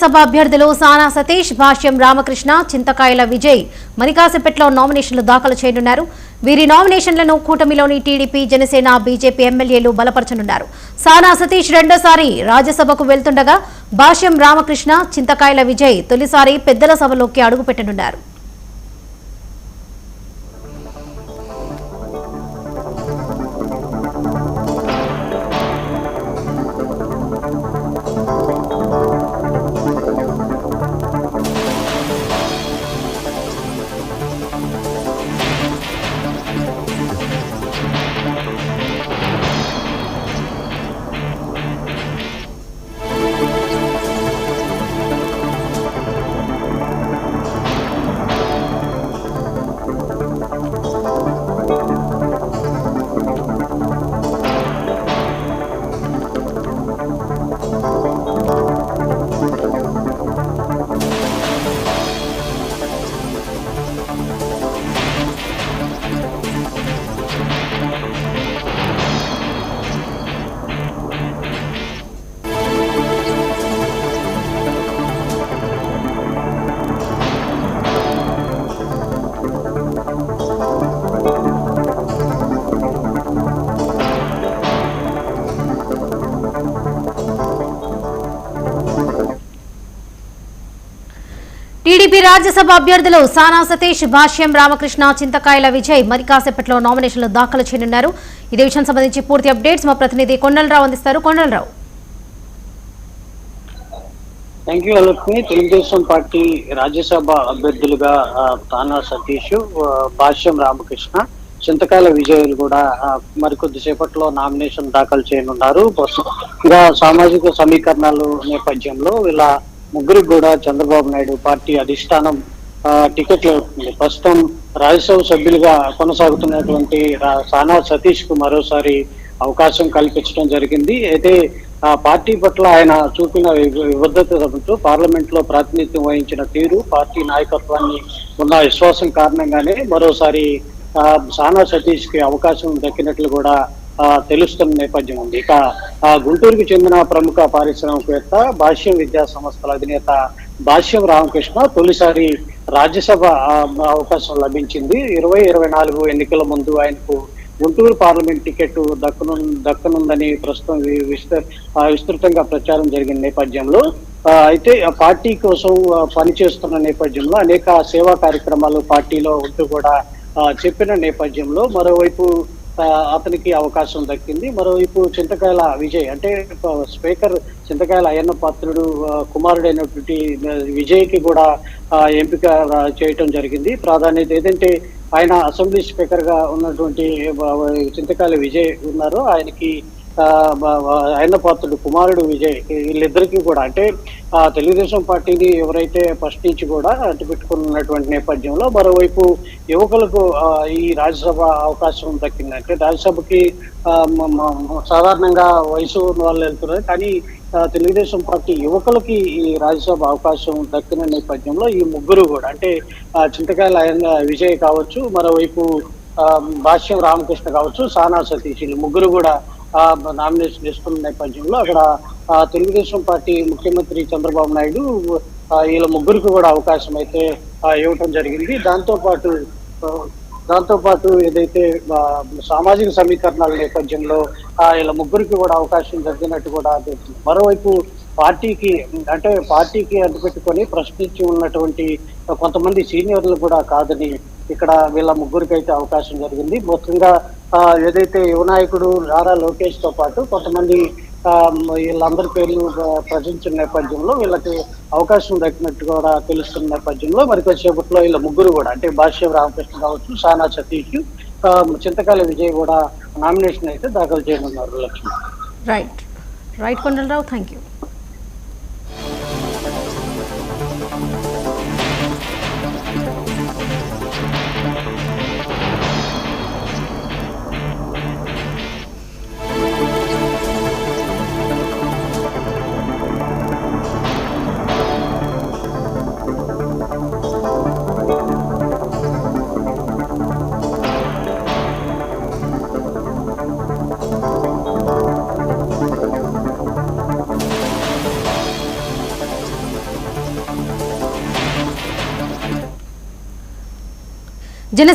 సభ అభ్యర్థులు సానా సతీష్, భాష్యం రామకృష్ణ, చింతకాయల విజయ్ మరికాసేపట్లో నామినేషన్లు దాఖలు చేయనున్నారు. వీరి నామినేషన్లను కూటమిలోని టీడీపీ, జనసేన, బీజేపీ ఎమ్మెల్యేలు బలపరచనున్నారు. సానా సతీష్ రెండోసారి రాజ్యసభకు వెళ్తుండగా భాష్యం రామకృష్ణ, చింతకాయల విజయ్ తొలిసారి పెద్దల సభలోకి అడుగుపెట్టనున్నారు. టీడీపీ రాజ్యసభ అభ్యర్థులు సానా సతీష్, భాష్యం రామకృష్ణ, చింతకాయల విజయ్ మరికాసేపట్లో నామినేషన్లు దాఖలు చేయనున్నారు. ఇదే విషయం సంబంధించి పూర్తి అప్డేట్స్ మా ప్రతినిధి కొండలరావు అందిస్తారు. Kondalarao. Thank you Lakshmi. Telugu Desam party Rajya Sabha అభ్యర్థులుగా సానా సతీష్, భాష్యం రామకృష్ణ, చింతకాయల విజయులు కూడా మరికొద్ది సేపట్లో నామినేషన్ దాఖలు చేయనున్నారు. ఇంకా సామాజిక సమీకరణాలు నేపథ్యంలో ఇలా ముగ్గురికి కూడా చంద్రబాబు నాయుడు పార్టీ అధిష్టానం టికెట్లు ఇవ్వనుంది. ప్రస్తుతం రాజ్యసభ సభ్యులుగా కొనసాగుతున్నటువంటి సానా సతీష్ కు మరోసారి అవకాశం కల్పించడం జరిగింది. అయితే పార్టీ పట్ల ఆయన చూపిన విబద్ధతతో పార్లమెంట్ లో ప్రాతినిధ్యం వహించిన తీరు, పార్టీ నాయకత్వాన్ని ఉన్న విశ్వాసం కారణంగానే మరోసారి సానా సతీష్ కి అవకాశం దక్కినట్లు కూడా తెలుస్తున్న నేపథ్యం ఉంది. ఇక గుంటూరుకు చెందిన ప్రముఖ పారిశ్రామికవేత్త, భాష్యం విద్యా సంస్థల అధినేత భాష్యం రామకృష్ణ తొలిసారి రాజ్యసభ అవకాశం లభించింది. 2024 ఎన్నికల ముందు ఆయనకు గుంటూరు పార్లమెంట్ టికెట్ దక్కనుందని ప్రస్తుతం విస్తృతంగా ప్రచారం జరిగిన నేపథ్యంలో అయితే పార్టీ కోసం పనిచేస్తున్న నేపథ్యంలో అనేక సేవా కార్యక్రమాలు పార్టీలో ఉంటూ కూడా చెప్పిన నేపథ్యంలో మరోవైపు అతనికి అవకాశం దక్కింది. మరోవైపు చింతకాయల విజయ్ అంటే స్పీకర్ చింతకాయల అయ్యన్న పాత్రుడు కుమారుడైనటువంటి విజయ్ కి కూడా ఎంపిక చేయటం జరిగింది. ప్రాధాన్యత ఏదంటే ఆయన అసెంబ్లీ స్పీకర్ గా ఉన్నటువంటి చింతకాయల విజయ్ ఉన్నారు, ఆయనకి అయ్యన్న పాత్రుడు కుమారుడు విజయ్, వీళ్ళిద్దరికీ కూడా అంటే తెలుగుదేశం పార్టీని ఎవరైతే ఫస్ట్ నుంచి కూడా అడ్డుపెట్టుకున్నటువంటి నేపథ్యంలో మరోవైపు యువకులకు ఈ రాజ్యసభ అవకాశం దక్కింది. అంటే రాజ్యసభకి సాధారణంగా వయసు ఉన్న వాళ్ళు వెళ్తున్నారు, కానీ తెలుగుదేశం పార్టీ యువకులకి ఈ రాజ్యసభ అవకాశం దక్కిన నేపథ్యంలో ఈ ముగ్గురు కూడా అంటే చింతకాయల విజయ్ కావచ్చు, మరోవైపు భాష్యం రామకృష్ణ కావచ్చు, సానా సతీష్, ముగ్గురు కూడా నామినేషన్ ఇస్తున్న నేపథ్యంలో అక్కడ తెలుగుదేశం పార్టీ ముఖ్యమంత్రి చంద్రబాబు నాయుడు వీళ్ళ ముగ్గురికి కూడా అవకాశం అయితే ఇవ్వటం జరిగింది. దాంతో పాటు ఏదైతే సామాజిక సమీకరణాల నేపథ్యంలో వీళ్ళ ముగ్గురికి కూడా అవకాశం జరిగినట్టు కూడా తెలుస్తుంది. మరోవైపు పార్టీకి అడ్డుపెట్టుకొని ప్రశ్నించి ఉన్నటువంటి కొంతమంది సీనియర్లు కూడా కాదని ఇక్కడ వీళ్ళ ముగ్గురికి అయితే అవకాశం జరిగింది. మొత్తంగా ఏదైతే యువ నాయకుడు నారా లోకేష్ తో పాటు కొంతమంది వీళ్ళందరి పేర్లు ప్రచురించిన నేపథ్యంలో వీళ్ళకి అవకాశం దక్కినట్టు కూడా తెలుస్తున్న నేపథ్యంలో మరికొద్దిసేపట్లో వీళ్ళ ముగ్గురు కూడా అంటే భాష్యం రామకృష్ణ కావచ్చు, సానా సతీష్, చింతకాయల విజయ్ కూడా నామినేషన్ అయితే దాఖలు చేయనున్నారు. Lakshmi. Right Kondalarao, thank you. Janasena